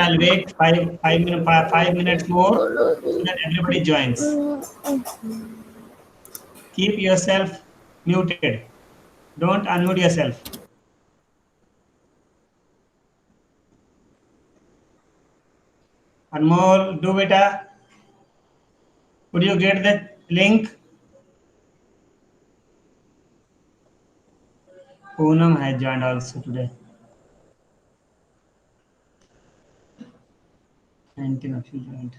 I'll wait 5 minutes more so that everybody joins. Keep yourself muted. Don't unmute yourself. Anmol, do beta. Could you get the link? Poonam has joined also today. 19 of you joined.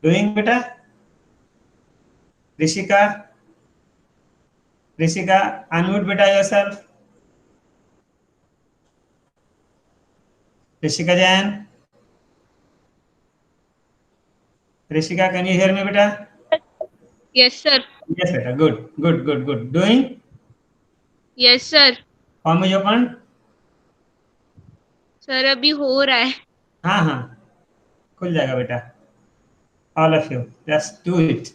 Doing beta? Rishika? Rishika, unmute beta yourself. Rishika Jain? Rishika, can you hear me beta? Yes, sir. Yes beta, good. Doing? Yes, sir. Form is open? Sir अभी हो रहा है. हाँ, खुल जाएगा बेटा. All of you, just do it.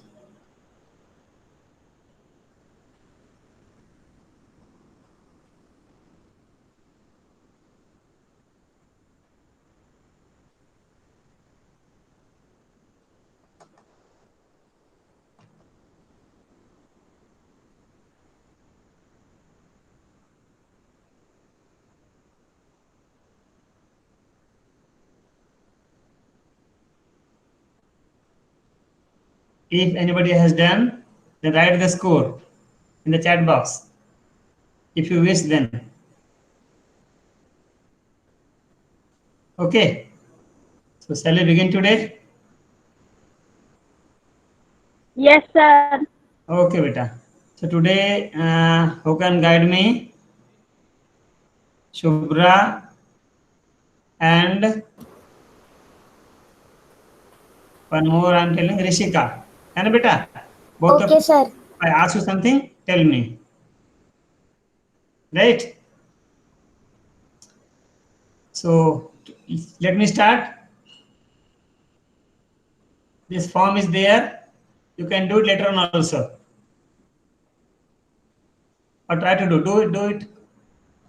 If anybody has done, then write the score in the chat box. If you wish, then. Okay. So shall we begin today? Yes, sir. Okay, beta. So today, who can guide me? Shubhra and one more I'm telling Rishika. And beta, both Okay, of sir. I ask you something, tell me. Right? So let me start. This form is there. You can do it later on also. Or try to do it.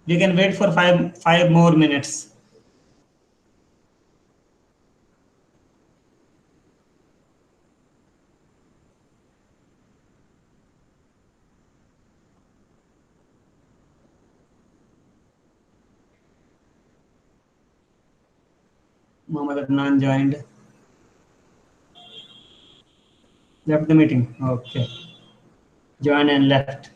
We can wait for five more minutes. Muhammad Adnan joined. Left the meeting. Okay. Joined and left.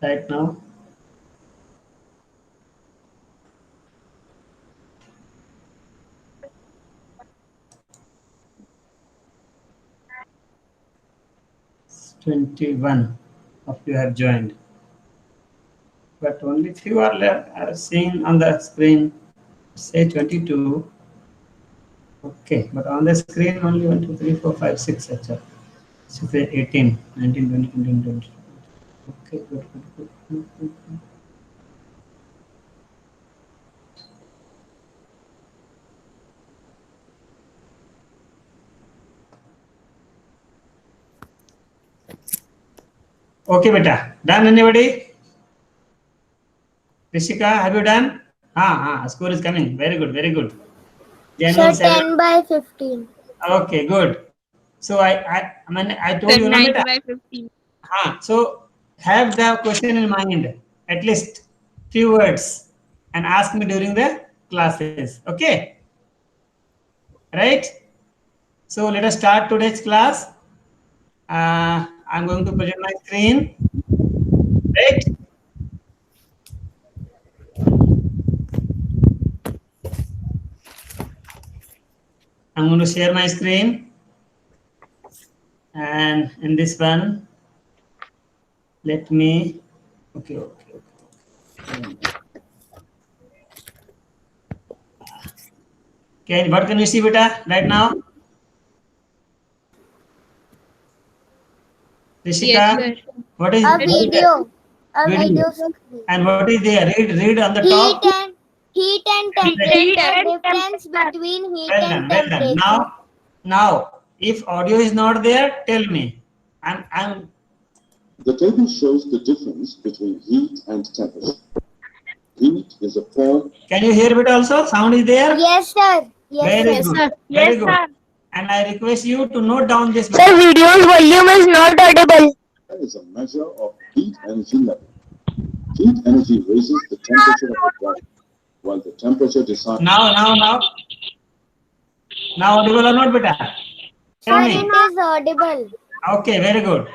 Right now. It's 21 of you have joined. But only few are left, are seen on the screen. Say 22. Okay, but on the screen only 1, 2, 3, 4, 5, 6, etc. So say 18, 19, 20, 21, 22. Okay, good. Okay, beta. Done anybody? Rishika, have you done? Score is coming. Very good. Sir, 10 by 15. Okay, good. So I told Sir, you, 9 beta. by 15. So have the question in mind, at least few words, and ask me during the classes. Okay, right? So let us start today's class. I'm going to present my screen. Right? I'm going to share my screen, and in this one, let me. Okay. What can you see, beta, right now? Rishika, Yes, sir. what is A what is that? video. A Video. video screen. And what is there? Read on the Heat top. and temperature. Difference between heat Well and done, well done. temperature. Now, if audio is not there, tell me. I'm The table shows the difference between heat and temperature. Heat is a form. Can you hear it also? Sound is there? Yes, sir. Yes, Very sir. good. sir. Very good. And I request you to note down this. Sir, video's volume is not audible. Is a measure of heat energy level. Heat energy raises the temperature of the body, while the temperature decides. Now audible or not, beta? Tell Sir, me. it is audible. Okay, very good.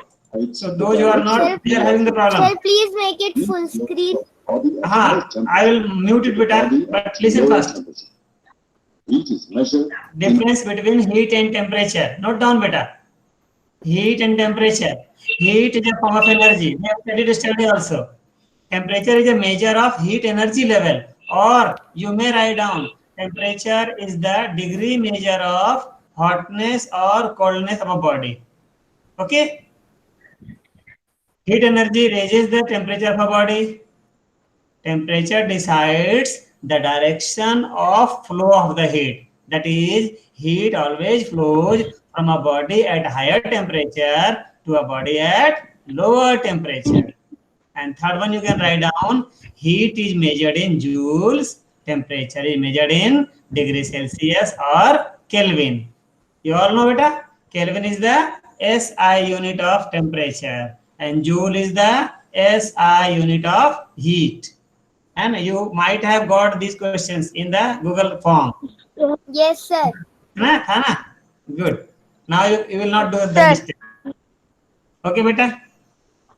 So those who are not, Sir, they are having the problem. Sir, please make it full screen. I will mute it, beta. But listen first. Heat is measured. Difference between heat and temperature. Note down, beta. Heat and temperature. Heat is a form of energy. We have studied yesterday also. Temperature is a measure of heat energy level, or you may write down temperature is the degree measure of hotness or coldness of a body. Okay? Heat energy raises the temperature of a body. Temperature decides the direction of flow of the heat. That is, heat always flows from a body at higher temperature to a body at lower temperature. And third one you can write down, heat is measured in joules, temperature is measured in degrees Celsius or Kelvin. You all know beta? Kelvin is the SI unit of temperature and joule is the SI unit of heat. And you might have got these questions in the Google form. Yes, sir. Hana? Good. Now you will not do the Sir. mistake. Okay, beta?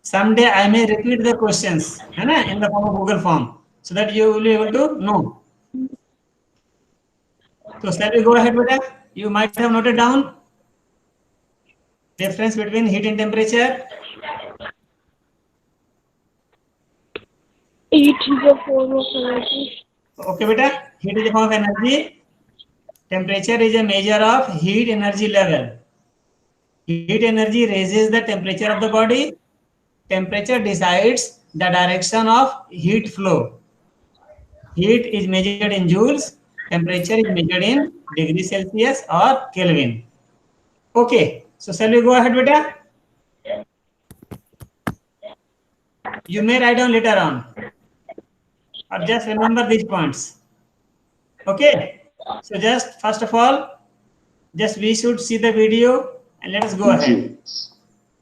Someday I may repeat the questions in the form of Google form so that you will be able to know. So shall we go ahead, beta? You might have noted down difference between heat and temperature. Heat is a form of energy. Okay, beta. Heat is a form of energy. Temperature is a measure of heat energy level. Heat energy raises the temperature of the body. Temperature decides the direction of heat flow. Heat is measured in joules. Temperature is measured in degrees Celsius or Kelvin. Okay, so shall we go ahead, beta? You may write down later on, or just remember these points. Okay, so just first of all, just we should see the video and let us go ahead.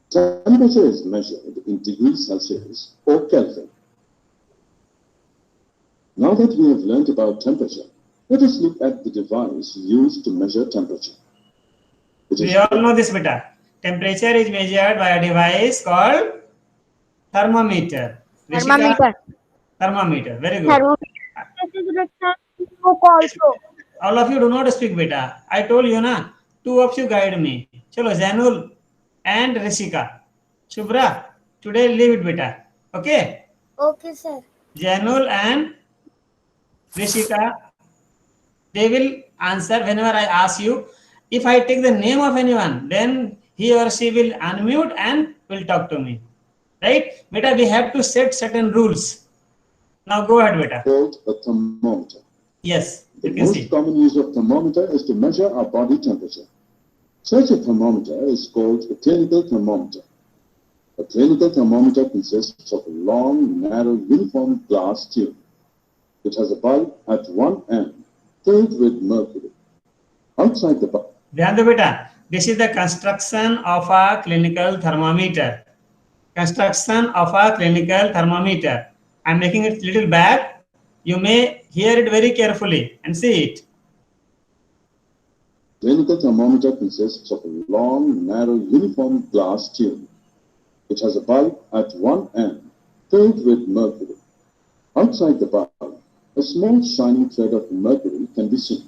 Temperature is measured in degrees Celsius or Kelvin. Now that we have learned about temperature, let us look at the device used to measure temperature. We all know this, beta. Temperature is measured by a device called thermometer. Rishika? Thermometer. Very good. All of you do not speak, beta. I told you, na. Two of you guide me. Chalo, Zainul and Rishika. Shubhra, today leave it, beta. Okay? Okay, sir. Zainul and Rishika, they will answer whenever I ask you. If I take the name of anyone, then he or she will unmute and will talk to me. Right? Beta, we have to set certain rules. Now go ahead, beta. Called a thermometer. Yes, The you can most see. common use of thermometer is to measure our body temperature. Such a thermometer is called a clinical thermometer. A clinical thermometer consists of a long, narrow, uniform glass tube. It has a bulb at one end filled with mercury. Outside the bulb, Dhyan do, beta. This is the construction of a clinical thermometer. Construction of a clinical thermometer. I'm making it little back. You may hear it very carefully and see it. clinical thermometer consists of a long, narrow, uniform glass tube. It has a bulb at one end filled with mercury. Outside the bulb, a small shining thread of mercury can be seen.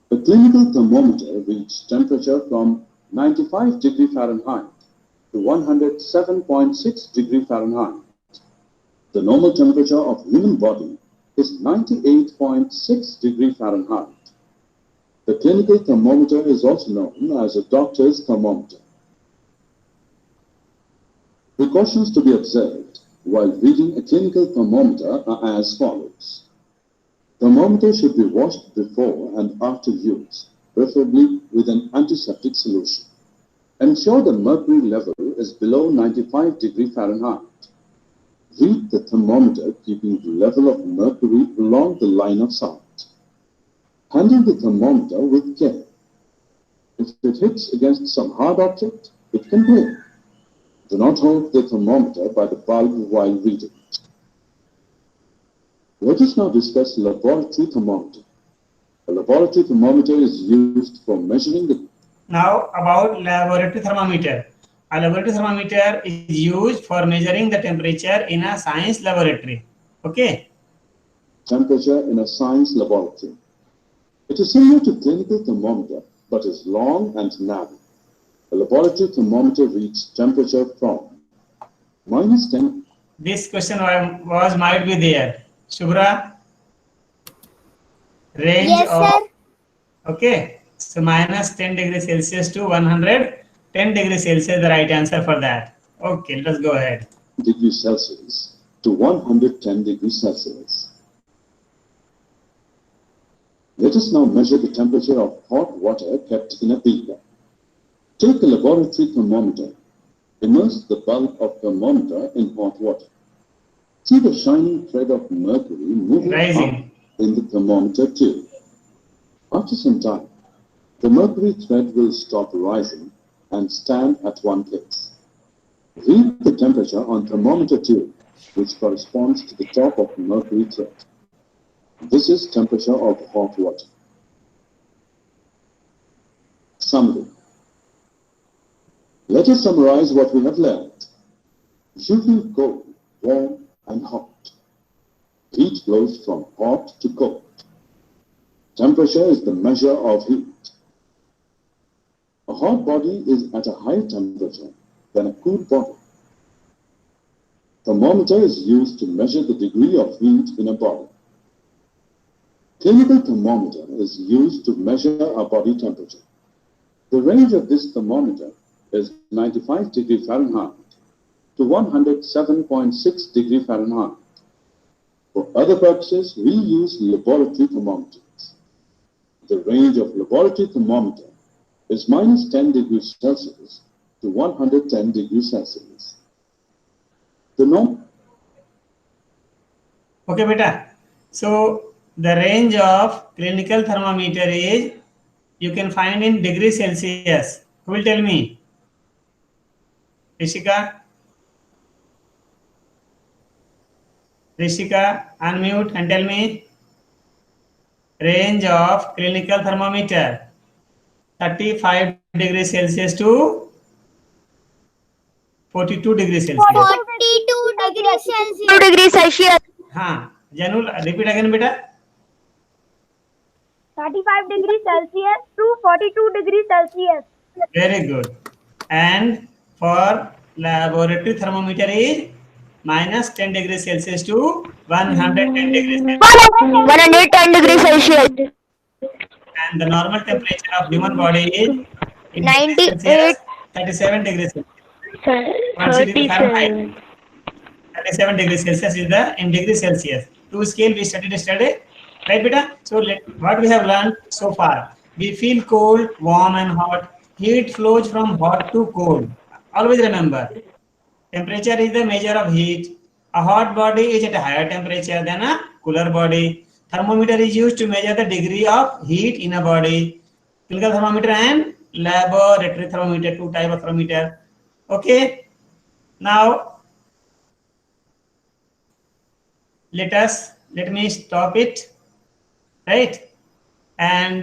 The clinical thermometer reads temperature from 95 degree Fahrenheit to 107.6 degree Fahrenheit. The normal temperature of human body is 98.6 degree Fahrenheit. The clinical thermometer is also known as a doctor's thermometer. Precautions to be observed while reading a clinical thermometer are as follows. Thermometer should be washed before and after use, preferably with an antiseptic solution. Ensure the mercury level is below 95 degrees Fahrenheit. Read the thermometer keeping the level of mercury along the line of sight. Handle the thermometer with care. If it hits against some hard object, it can break. Do not hold the thermometer by the bulb while reading. Let us now discuss laboratory thermometer. A laboratory thermometer is used for measuring the... Now about laboratory thermometer. A laboratory thermometer is used for measuring the temperature in a science laboratory. Okay. temperature in a science laboratory. It is similar to clinical thermometer, but is long and narrow. A laboratory thermometer reads temperature from -10. This question might be there. Shubhra? Range Yes, of... sir. Okay. So -10 degrees Celsius to 110 degrees Celsius, the right answer for that. Okay, let's go ahead. Degrees Celsius to 110 degrees Celsius. Let us now measure the temperature of hot water kept in a beaker. Take a laboratory thermometer. Immerse the bulb of thermometer in hot water. See the shining thread of mercury moving Rising. up in the thermometer tube. After some time, the mercury thread will stop rising and stand at one place. Read the temperature on thermometer tube, which corresponds to the top of the mercury thread. This is temperature of hot water. Summary. Let us summarize what we have learned. You feel cold, warm, and hot. Heat flows from hot to cold. Temperature is the measure of heat. A hot body is at a higher temperature than a cool body. Thermometer is used to measure the degree of heat in a body. Clinical thermometer is used to measure a body temperature. The range of this thermometer is 95 degrees Fahrenheit to 107.6 degrees Fahrenheit. For other purposes, we use laboratory thermometers. The range of laboratory thermometer is -10 degrees Celsius to 110 degrees Celsius. The norm. Okay, beta. So the range of clinical thermometer is, you can find in degrees Celsius. Who will tell me? Rishika? Rishika, unmute and tell me. Range of clinical thermometer, 35 degrees Celsius to 42 degrees Celsius. 42 degrees Celsius. 2 degrees Celsius. हाँ, Janul, repeat again, beta. 35 degrees Celsius to 42 degrees Celsius. Very good. And for laboratory thermometer is -10 degrees Celsius to 110 degrees Celsius. 110 degrees Celsius. And the normal temperature of human body is in 98. Celsius, 37 degrees Celsius. 37. 37 degrees Celsius is the in degrees Celsius. Two scale we studied yesterday, right, beta? So what we have learned so far, we feel cold, warm, and hot. Heat flows from hot to cold. Always remember, temperature is the measure of heat. A hot body is at a higher temperature than a cooler body. Thermometer is used to measure the degree of heat in a body. Clinical thermometer and laboratory thermometer, two type of thermometer. Okay. Now, let me stop it, right? And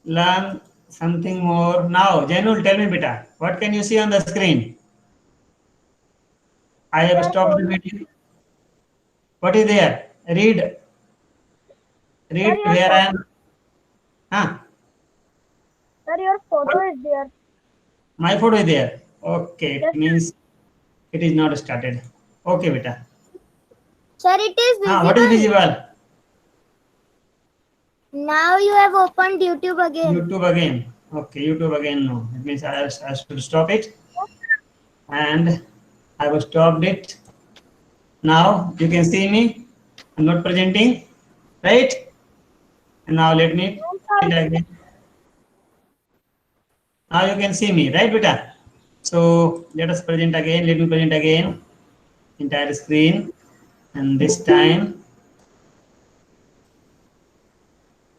learn something more. Now, Janul, tell me, beta, what can you see on the screen? I have stopped the video. What is there? Read where I am. Huh? Sir, your photo is there. My photo is there. Okay, it means it is not started. Okay, beta. Sir, it is visible. What is visible? Now you have opened YouTube again. YouTube again. Okay, YouTube again. No, it means I should stop it. and I have stopped it. Now you can see me. I'm not presenting, right? And now let me it again. Now you can see me, right, beta? So let us present again. Let me present again. Entire screen, and this time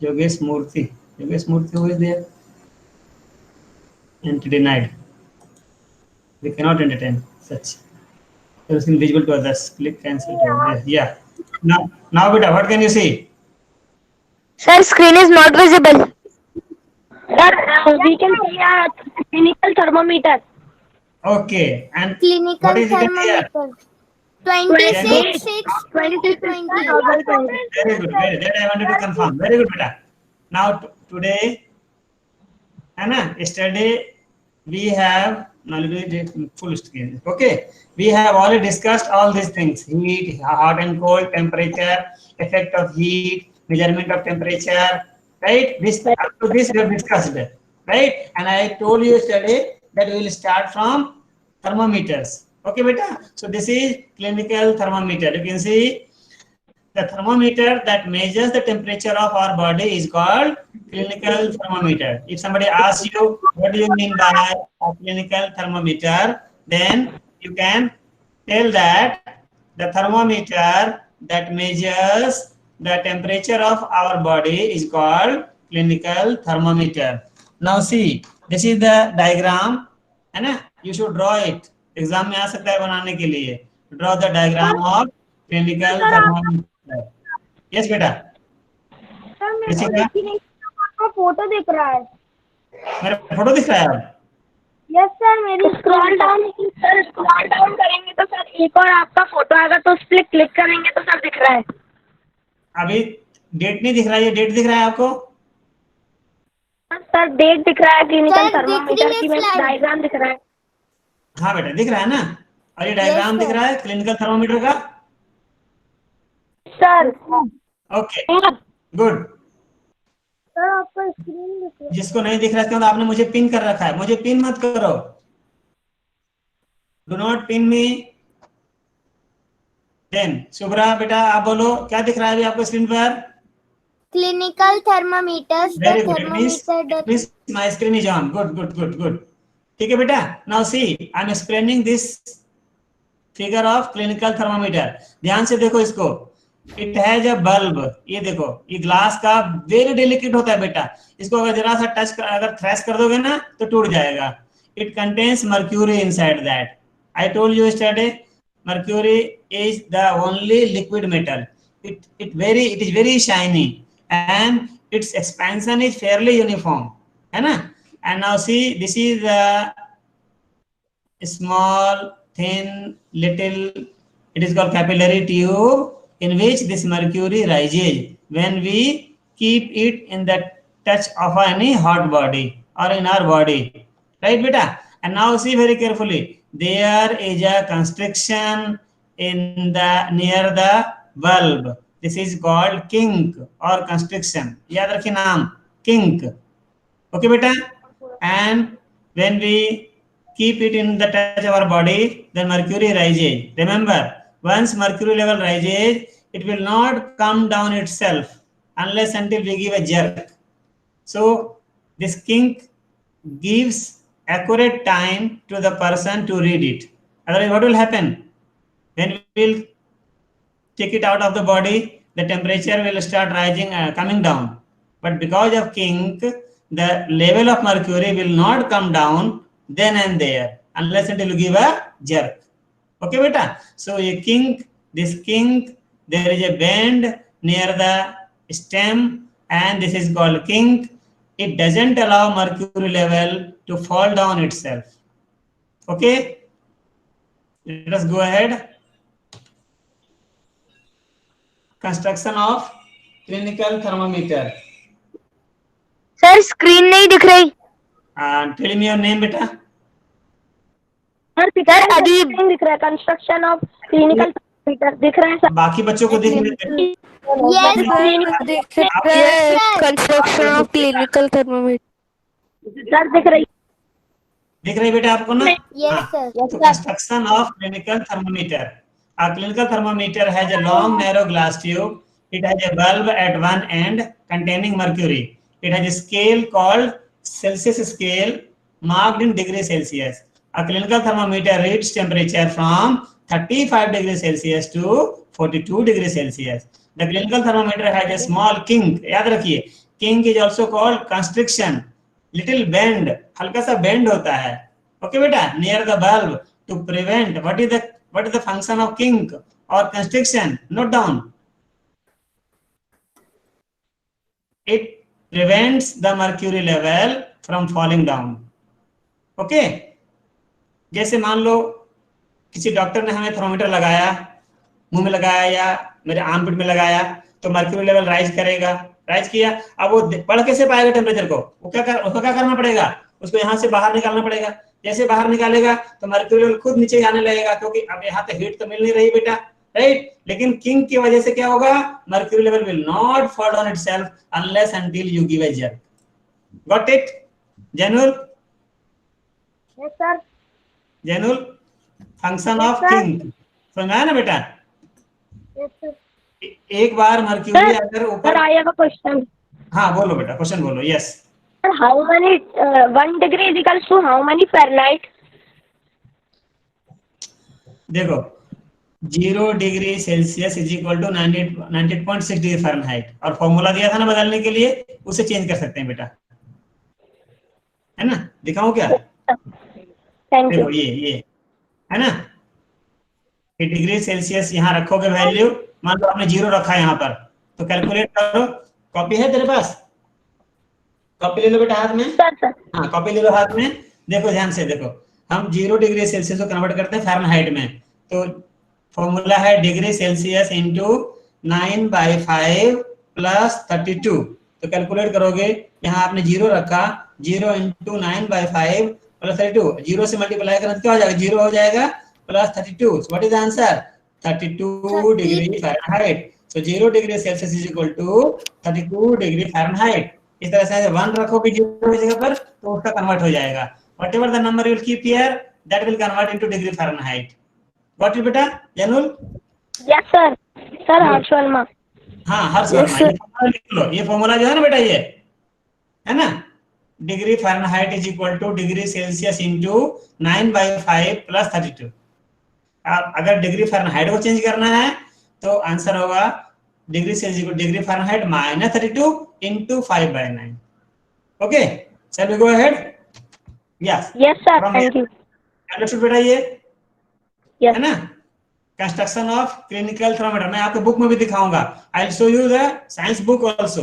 Yogesh Murthy. Yogesh Murthy, who is there? Entry denied. We cannot entertain such. Everything visible to others. Click cancel. Yeah. Now, beta, what can you see? Sir, screen is not visible. Sir, we can see a clinical thermometer. Okay. And Clinical what is written here? thermometer. 26, 6, 26, 20. Very good. Very. That I wanted to confirm. Very good, beta. Now today, Anna, yesterday we have now let me do full screen. Okay. We have already discussed all these things: heat, hot and cold, temperature, effect of heat, measurement of temperature. Right? This up to this we have discussed, right? And I told you yesterday that we will start from thermometers. Okay, beta. So this is clinical thermometer. You can see the thermometer that measures the temperature of our body is called clinical thermometer. If somebody asks you, what do you mean by a clinical thermometer, then you can tell that the thermometer that measures the temperature of our body is called clinical thermometer. Now see, this is the diagram, है ना? You should draw it. Exam में आ सकता है बनाने के लिए. Draw the diagram of clinical thermometer. Yes, बेटा. Sir मेरे को ऋषिका, दिख ही नहीं, आपका फोटो दिख रहा है. मेरा फोटो दिख रहा है अब? यस सर, मेरी स्क्रॉल डाउन करेंगे तो सर एक और आपका फोटो आएगा, तो उस पर क्लिक करेंगे तो सर दिख रहा है. अभी डेट नहीं दिख रहा है. ये डेट दिख रहा है आपको? सर डेट दिख रहा है, क्लिनिकल सर, दिख थर्मामीटर रही की, है मेरे slide. डायग्राम दिख रहा है. हाँ बेटा, दिख रहा है ना? और ये डायग्राम दिख sir. रहा है क्लिनिकल थर्मोमीटर का? Sir okay, good. सर आपका स्क्रीन दिख रहा है. जिसको नहीं दिख रहा है तो आपने मुझे पिन कर रखा है. मुझे पिन मत करो. Do not pin me. Then Shubhra बेटा, आप बोलो क्या दिख रहा है अभी आपको स्क्रीन पर? Clinical thermometers. The Very good. It thermometer that means my screen is on. Good. ठीक है बेटा. Now see, I am explaining this figure of clinical thermometer. ध्यान से देखो इसको. It has a bulb. ये देखो, ये ग्लास का very delicate होता है बेटा. इसको अगर जरा सा टच अगर थ्रेश कर दोगे ना तो टूट जाएगा. It contains mercury inside that. I told you yesterday, mercury is the only liquid metal. It is very shiny. And its expansion is fairly uniform, है ना? And now see, this is the small, thin, little. It is called capillary tube in which this mercury rises when we keep it in the touch of any hot body or in our body, right, beta? And now see very carefully. There is a constriction in the near the bulb. This is called kink or constriction. याद रखिए नाम, kink. Okay, beta? And when we keep it in the touch of our body, then mercury rises. Remember, once mercury level rises, it will not come down itself unless until we give a jerk. So this kink gives accurate time to the person to read it. Otherwise, what will happen? When we will take it out of the body, the temperature will start rising, coming down. But because of kink, the level of mercury will not come down then and there unless until you give a jerk. Okay, beta? So this kink, there is a bend near the stem and this is called kink. It doesn't allow mercury level to fall down itself. Okay? Let us go ahead. Construction of clinical thermometer. Sir screen नहीं दिख रही. Tell me your name, बेटा. Sir अभी दिख रहा है. Construction of clinical thermometer दिख रहा है सर. बाकी बच्चों को दिख रहा है? Yes, sir. Construction of clinical thermometer sir दिख रही. दिख रही बेटा आपको ना? Yes, हाँ, sir. तो construction of clinical thermometer. A clinical thermometer has a long narrow glass tube. It has a bulb at one end containing mercury. It has a scale called Celsius scale marked in degrees Celsius. A clinical thermometer reads temperature from 35 degrees Celsius to 42 degrees Celsius. The clinical thermometer has a small kink. याद रखिए, kink is also called constriction. Little bend, हल्का सा bend होता है. Okay बेटा, near the bulb to prevent. What is the function of kink or constriction? Note down. It prevents the mercury level from falling down. Okay? जैसे मान लो किसी doctor ने हमें थर्मोमीटर लगाया, मुंह में लगाया या मेरे आर्मपिट में लगाया, तो मर्क्यूरी लेवल राइज करेगा. राइज किया, अब वो पढ़ कैसे पाएगा टेम्परेचर को? उसको क्या करना पड़ेगा? उसको यहाँ से बाहर निकालना पड़ेगा. जैसे बाहर निकालेगा तो मर्क्यूरी लेवल खुद नीचे जाने लगेगा, क्योंकि अब यहाँ पे हीट तो मिल नहीं रही बेटा, राइट? लेकिन किंक की वजह से क्या होगा? Mercury level will not fall down itself unless until you give a jerk. Got it Zainul? Yes sir. Zainul, function of kink समझ आया ना बेटा? Yes sir. एक बार मर्क्यूरी अगर सर ऊपर. I have a question. हाँ बोलो बेटा, क्वेश्चन बोलो. Yes. How many 1 degree is equals to how many Fahrenheit? देखो 0 degree Celsius is equal to 98.6 degree Fahrenheit, और फॉर्मूला दिया था ना बदलने के लिए, उसे चेंज कर सकते हैं बेटा, है ना? दिखाऊं क्या? थैंक देखो यू. ये है ना, ये डिग्री सेल्सियस यहाँ रखोगे वैल्यू. मान लो आपने 0 रखा है यहाँ पर, तो कैलकुलेट करो. कॉपी है तेरे पास? कॉपी ले लो बेटा हाथ में. सर हाँ कॉपी ले लो हाथ में. देखो ध्यान से देखो, हम 0 डिग्री सेल्सियस को कन्वर्ट करते हैं फ़ारेनहाइट में. तो फॉर्मूला है डिग्री सेल्सियस इंटू 9/5 प्लस 32. तो कैलकुलेट करोगे, यहाँ आपने 0 रखा, 0 इंटू 9/5 प्लस 32, 0 से मल्टीप्लाई करना क्या हो जाएगा? 0 हो जाएगा plus 32. What is the answer? 32 degree Fahrenheit. So 0 degree Celsius is equal to 32 degree Fahrenheit. इस तरह से 1 रखोगे 0 की जगह पर, तो उसका कन्वर्ट हो जाएगा. Whatever the number you will keep here, that will convert into degree Fahrenheit. Got it बेटा? Zainul? Yes sir. Sir Harsh Verma. हाँ हर्ष वर्मा. लिख लो, ये फॉर्मूला जो है ना बेटा, ये है ना, degree Fahrenheit is equal two degree Celsius into 9/5 plus 32. अगर डिग्री फ़ारेनहाइट को चेंज करना है तो आंसर होगा degree Celsius equal degree Fahrenheit minus 32 into 5/9. Okay, shall we go ahead? Yes. Yes sir. Thank you. Understood बेटा? ये yes. है ना, कंस्ट्रक्शन ऑफ क्लिनिकल थर्मोमीटर. मैं आपको बुक में भी दिखाऊंगा. I will show you the science book also.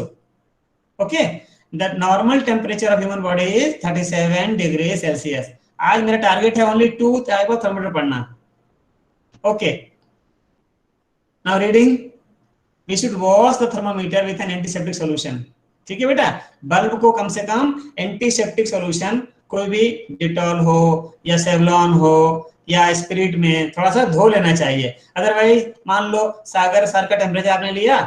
Okay, the normal temperature of human body is 37 degree Celsius. आज मेरा टारगेट है ओनली 2 टाइप ऑफ थर्मोमीटर पढ़ना. Okay, now reading. We should wash the thermometer with an antiseptic solution. ठीक है बेटा, bulb को कम से कम antiseptic solution, कोई भी डिटॉल हो या सेवलॉन हो या स्पिरिट में थोड़ा सा धो लेना चाहिए. अदरवाइज मान लो सागर सर का टेम्परेचर आपने लिया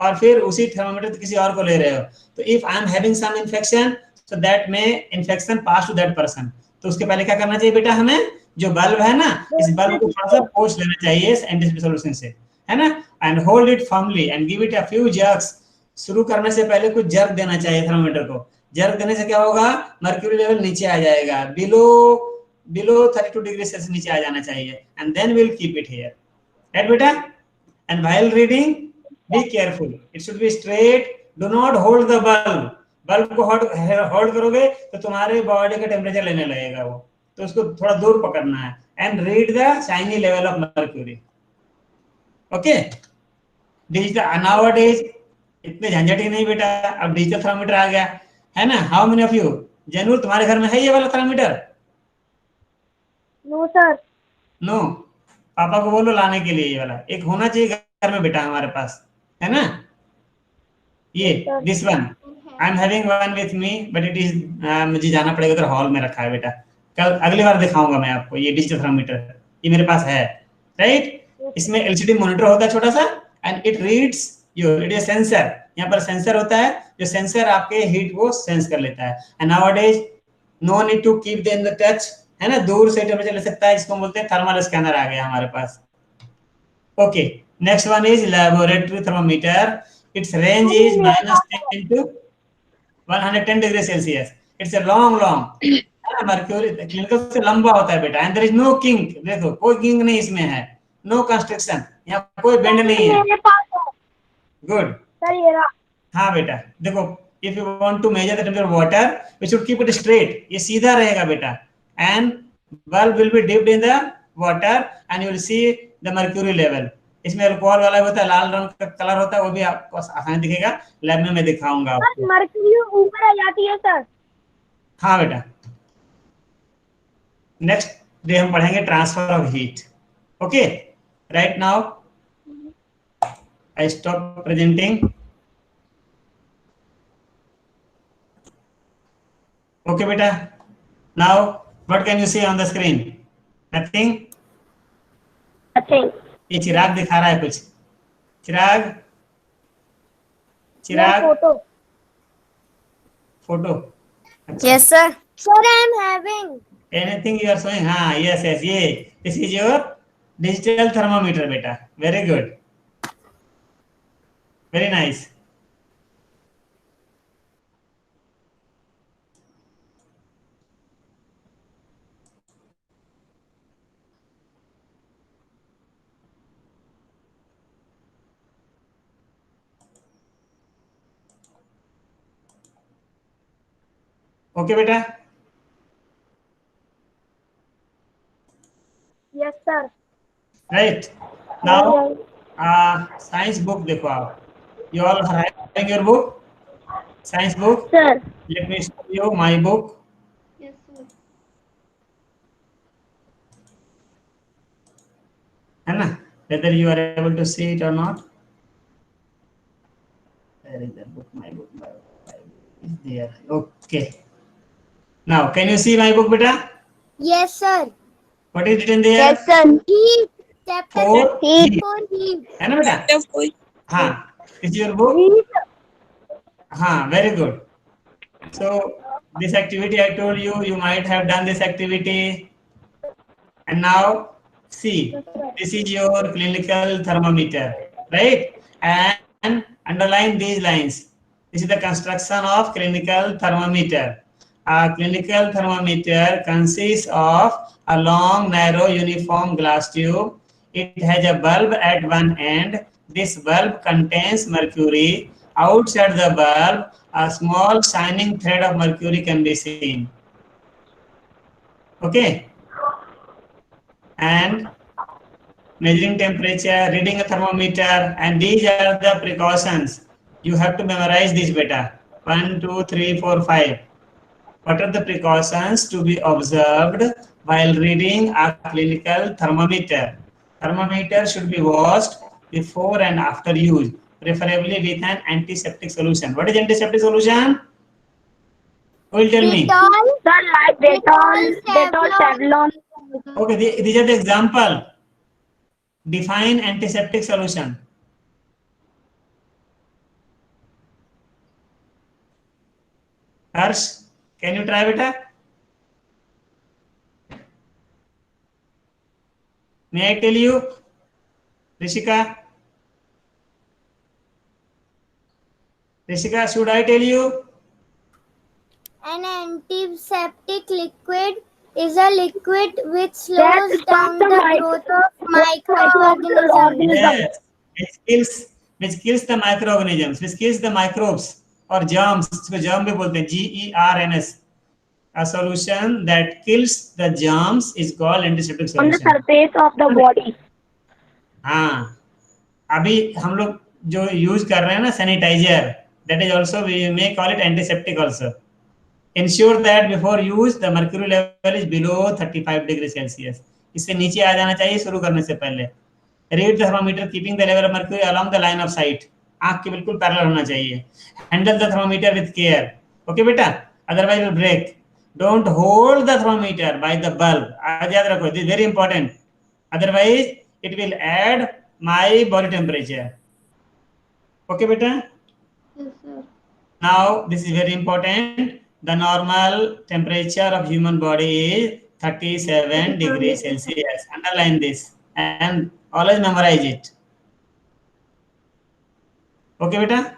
और फिर उसी थर्मोमीटर किसी और को ले रहे हो, तो if I am having some infection, so that may infection pass to that person. तो उसके पहले क्या करना चाहिए बेटा? हमें जो बल्ब है ना, इस बल्ब को थोड़ा सा पोंछ लेना चाहिए इस एंटीसेप्टिक सॉल्यूशन से, है ना, and hold it firmly and give it a few jerks. शुरू करने से पहले कुछ जर्क देना चाहिए थर्मोमीटर को. जर्क देने से क्या होगा? मर्क्यूरी लेवल नीचे आ जाएगा, बिलो 32 डिग्री सेल्सियस नीचे आ जाना चाहिए, and then we will keep it here. Right बेटा? And while reading be careful, it should be straight. Do not hold the bulb. Bulb को होल्ड करोगे तो तुम्हारे बॉडी का टेम्परेचर लेने लगेगा वो, तो उसको थोड़ा दूर पकड़ना है. And read the shiny level of mercury. Okay, digital nowadays इतने झंझट ही नहीं बेटा, अब डिजिटल थर्मोमीटर आ गया है ना. How many of you? Zainul, तुम्हारे घर में है ये वाला थर्मोमीटर? No sir. नो. पापा को बोलो लाने के लिए, ये वाला एक होना चाहिए घर में बेटा हमारे पास, है ना. ये this one I am having one with me, but it is मुझे जाना पड़ेगा, उधर हॉल में रखा है बेटा. कल अगली बार दिखाऊंगा मैं आपको. ये डिजिटल थर्मोमीटर ये मेरे पास है, राइट. इसमें एलसीडी मॉनिटर होता है छोटा सा, and it reads your, it is sensor. यहाँ पर सेंसर होता है, जो सेंसर आपके हीट को सेंस कर लेता है. And nowadays no need to keep them the touch, है ना, दूर से टेम्परेचर ले सकता है, इसको बोलते हैं थर्मल स्कैनर आ गया हमारे पास। Okay, next one is laboratory thermometer, it's range is -10 to 110 degree Celsius, it's a long mercury clinical से लंबा होता है बेटा, and there is no kink, देखो कोई किंक नहीं इसमें है, नो कंस्ट्रक्शन, यहाँ कोई बेंड नहीं है। मेरे पास है गुड, सर, ये रहा। हाँ बेटा देखो, if you want to measure the temperature water we should keep it straight, ये सीधा रहेगा बेटा, and bulb will be dipped in the water and you will see the mercury level. इसमें अल्कोहल वाला होता है, लाल रंग का कलर होता है, वो भी आपको आसानी दिखेगा, लैब में मैं दिखाऊंगा आपको। मर्क्यूरी ऊपर आ जाती है सर। हाँ बेटा, नेक्स्ट डे हम पढ़ेंगे transfer of heat. Okay, right now I stop presenting. Okay, beta. Now, what can you see on the screen? Nothing. ये चिराग दिखा रहा है कुछ। Chirag, Chirag. Photo. Photo. Yes, sir. Sir, I am having. Anything you are showing? हाँ, yes, yes. ये this is your digital thermometer, beta. Very good. Very nice. Okay, beta. Yes, sir. Right. Now, science book देखो आप. You all are having your book? Science book? Sir. Let me show you my book. Yes, sir. है ना? Whether you are able to see it or not. Where is the book? My book. My book is there. Okay. Now, can you see my book, beta? Yes, sir. What is written there? Yes, sir. Heat. Chapter For heat. for heat. है ना बेटा? हाँ. Is your book? हाँ. Very good. So this activity I told you, you might have done this activity. And now see, this is your clinical thermometer, right? And underline these lines. This is the construction of clinical thermometer. A clinical thermometer consists of a long, narrow, uniform glass tube. It has a bulb at one end. This bulb contains mercury. Outside the bulb, a small shining thread of mercury can be seen. Okay? And measuring temperature, reading a thermometer, and these are the precautions. You have to memorize this beta. 1, 2, 3, 4, 5. What are the precautions to be observed while reading a clinical thermometer? Thermometer should be washed before and after use, preferably with an antiseptic solution. What is antiseptic solution? Who will tell me? Dettol. Sir, like Dettol, Savlon. Okay, these are the example. Define antiseptic solution. Harsh, can you try beta? May I tell you? Rishika? Rishika, should I tell you? An antiseptic liquid is a liquid which slows down the growth of microorganisms. Yes, which kills the microorganisms, which kills the microbes or germs. इसको germ भी बोलते हैं, GERMS. A solution that kills the germs is called antiseptic On the solution. surface of the body. हाँ, अभी हम लोग जो use कर रहे हैं ना sanitiser, that is also we may call it antiseptic also. Ensure that before use the mercury level is below 35 degree Celsius. इससे नीचे आ जाना चाहिए शुरू करने से पहले. Read the thermometer keeping the level of mercury along the line of sight. आँख के बिल्कुल पैरेलल होना चाहिए. Handle the thermometer with care. Okay बेटा? Otherwise will break. Don't hold the thermometer by the bulb. आज याद रखो. This is very important. Otherwise it will add my body temperature. Okay बेटा? Yes, sir. Now this is very important. the normal temperature of human body is 37 degrees Celsius. Underline this and always memorize it. Okay, beta?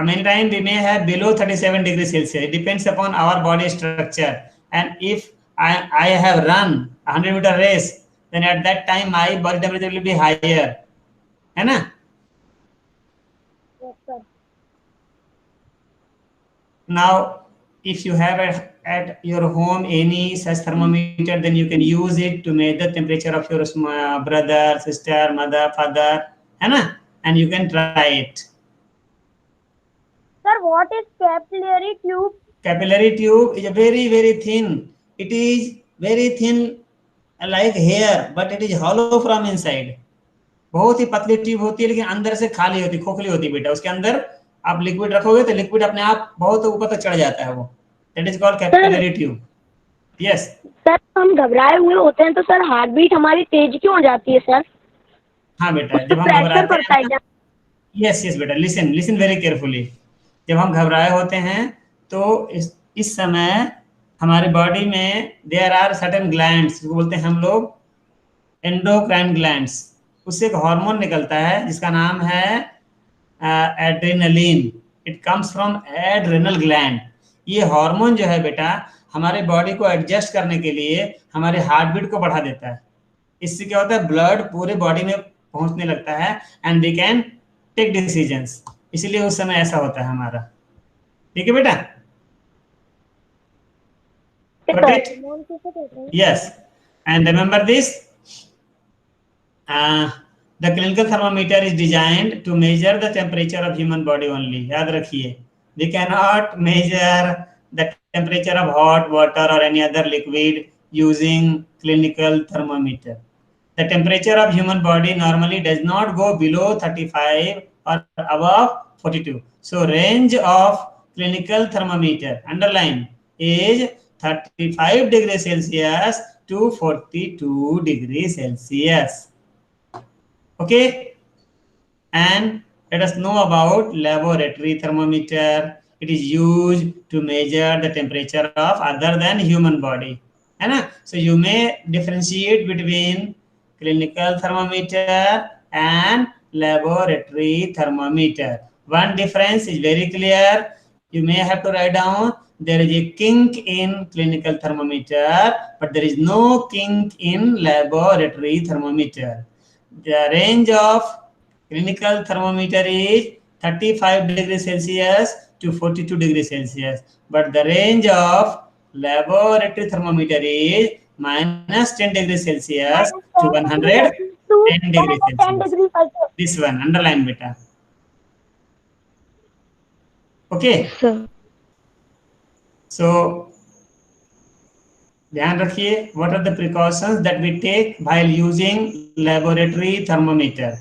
Many times we may have below 37 degrees Celsius. It depends upon our body structure. And if I have run 100-meter race, then at that time my body temperature will be higher. है ना? Yes, sir. Now, if you have at your home any such thermometer, then you can use it to measure the temperature of your brother, sister, mother, father, है ना? And you can try it. Sir, what is capillary tube? Capillary tube is a very, very thin. It is very thin like hair, but it is hollow from inside. बहुत ही पतली tube होती है लेकिन अंदर से खाली होती, खोखली होती बेटा. उसके अंदर आप लिक्विड रखोगे तो लिक्विड अपने आप बहुत ऊपर तक चढ़ जाता है वो. That is called capillary tube. Yes. Sir हम घबराए हुए होते हैं तो सर हार्ट बीट हमारी तेज क्यों हो जाती है सर? हाँ बेटा, जब हम प्रेशर घबराते पड़ता है हैं. क्या? Yes, yes बेटा, listen very carefully. जब हम घबराए होते हैं तो इस समय हमारे बॉडी में there are certain glands, जिसको बोलते हैं हम लोग एंडोक्राइन ग्लैंड्स. उससे एक हार्मोन निकलता है जिसका नाम है adrenaline. It comes from adrenal gland. ये हार्मोन जो है बेटा हमारे बॉडी को एडजस्ट करने के लिए हमारे हार्ट बीट को बढ़ा देता है. इससे क्या होता है, ब्लड पूरे बॉडी में पहुंचने लगता है and we can take decisions. इसलिए उस समय ऐसा होता है हमारा. ठीक है बेटा? Got it? Yes. And remember this. The clinical thermometer is designed to measure the temperature of human body only. याद रखिए, we cannot measure the temperature of hot water or any other liquid using clinical thermometer. The temperature of human body normally does not go below 35 or above 42. So range of clinical thermometer, underline, is 35 degrees Celsius to 42 degrees Celsius. Okay, and let us know about laboratory thermometer. It is used to measure the temperature of other than human body, है ना? So you may differentiate between clinical thermometer and laboratory thermometer. One difference is very clear. You may have to write down. There is a kink in clinical thermometer, but there is no kink in laboratory thermometer. The range of clinical thermometer is 35 degrees Celsius to 42 degrees Celsius, but the range of laboratory thermometer is minus 10 degrees Celsius to 110 degrees Celsius. This one, underline beta. Okay. Sir. So ध्यान रखिए, what are the precautions that we take while using laboratory thermometer?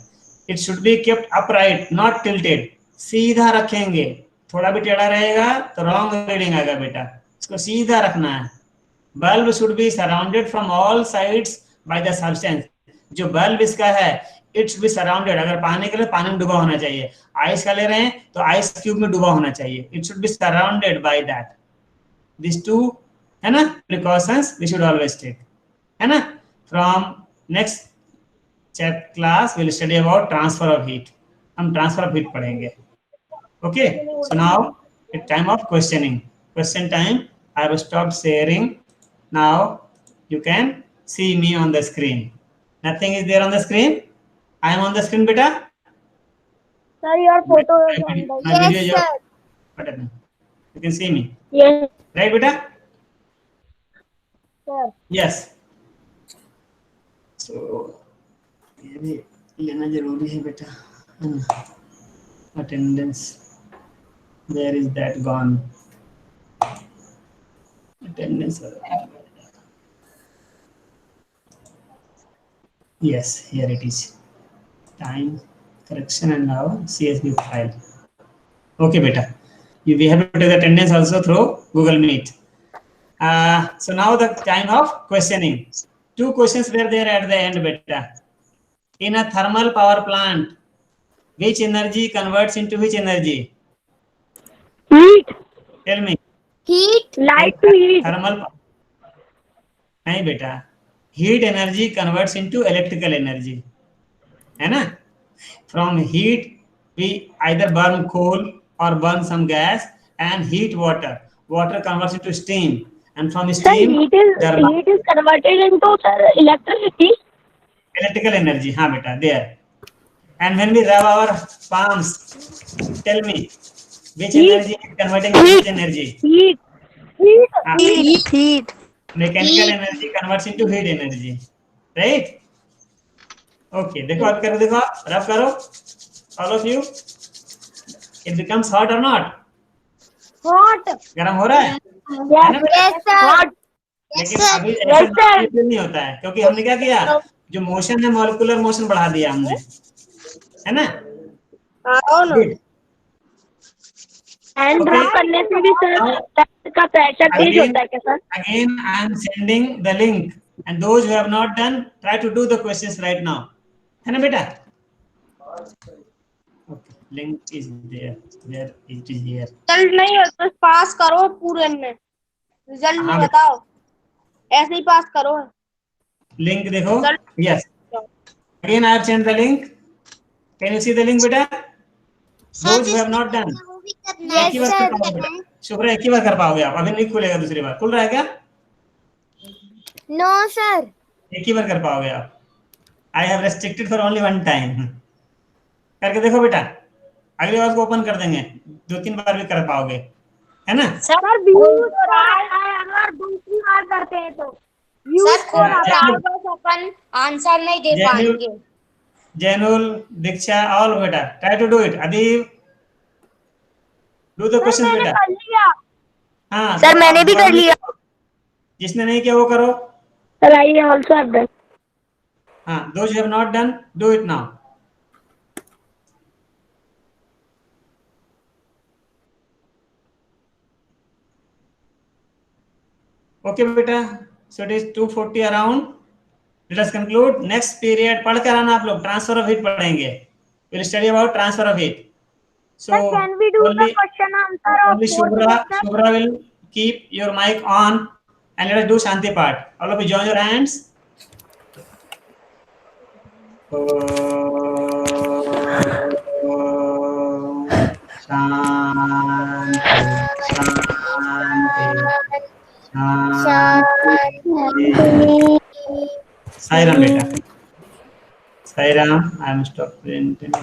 It should be kept upright, not tilted. सीधा रखेंगे, थोड़ा भी टेढ़ा रहेगा तो wrong reading आएगा बेटा. इसको सीधा रखना है. Bulb should be surrounded from all sides by the substance. जो bulb इसका है, it should be surrounded. अगर पानी के लिए पानी में डूबा होना चाहिए. आइस का ले रहे हैं तो आइस क्यूब में डूबा होना चाहिए. It should be surrounded by that. These two, है ना, precautions we should always take, है ना. From next class we'll study about transfer of heat. हम transfer of heat पढ़ेंगे. Okay. So now it's time of questioning. Question time. I have stopped sharing. Now you can see me on the screen. Nothing is there on the screen. I am on the screen, beta. Sir, your photo is on the. My video Yes, is sir. button. You can see me. Yes, Right, beta? sir. Yes. So ये भी लेना जरूरी है बेटा. Attendance. Where is that gone? Attendance. Yes, here it is. Time, correction, and now CSV file. Okay, beta. You will have to take attendance also through Google Meet. So now the time of questioning. Two questions were there at the end, beta. In a thermal power plant, which energy converts into which energy? Heat, tell me. Heat. Light to heat, thermal, नहीं बेटा, heat energy converts into electrical energy, है ना। From heat we either burn coal और burn some gas and heat water, water converts into steam and from sir steam heat is converted into sir electricity. Electrical energy, हाँ बेटा, there. And when we rub our palms, tell me which Heat. energy is converting to which energy? Heat, Heat. Mechanical energy converts into heat energy, right? Okay, देखो अब करो, देखो रब करो, all of you, it becomes hot or not? Hot, गर्म हो रहा है ना बेटा? Yes, sir. हॉट, लेकिन sir. अभी Yes, ऐसा sir. नहीं होता है, क्योंकि हमने क्या किया, जो मोशन है मॉलिक्यूलर मोशन बढ़ा दिया हमने, है ना। Good. Hand Okay. ड्रॉप करने से भी सर का प्रेशर तेज होता है क्या sir? Again, I am sending the link, and those who have not done, try to do the questions right now, है ना बेटा? Okay, link is there. There it is here. Result नहीं हो तो पास करो पूरे में, रिजल्ट नहीं हाँ। बताओ, ऐसे ही पास करो। Link देखो. Yes. Again, I have sent the link. Can you see the link, बेटा? Those who have not done. Yes, एक ही बार sir. कर पाओगे बेटा? शुक्र है, एक ही बार कर पाओगे आप, अभी नहीं खुलेगा दूसरी बार। खुल रहा है क्या? No, sir. एक ही बार कर पाओगे आप। I have restricted for only one time. करके देखो बेटा, अगली बार को ओपन कर देंगे, 2-3 बार भी कर पाओगे, है ना। सर अगर दूसरी बार करते हैं तो सर चार बस अपन आंसर नहीं दे पाएंगे। जैनुल, दीक्षा, ऑल बेटा, try to do it. Adeeb, do the question बेटा। कर लिया हाँ सर, मैंने भी कर लिया। जिसने नहीं किया वो करो। Sir I also have done. हाँ, those who have not done, do it now. Okay बेटा, so it is 2:40 around. Let us conclude. Next period पढ़ कर आना आप लोग, ट्रांसफर ऑफ हीट पढ़ेंगे। We'll study about transfer of heat. So Sir, can we do the only question answer of only both Shubhra questions? will keep your mic on, and let us do Shanti part. All of you join your hands. Sai Ram beta. Sai Ram, I am stop printing.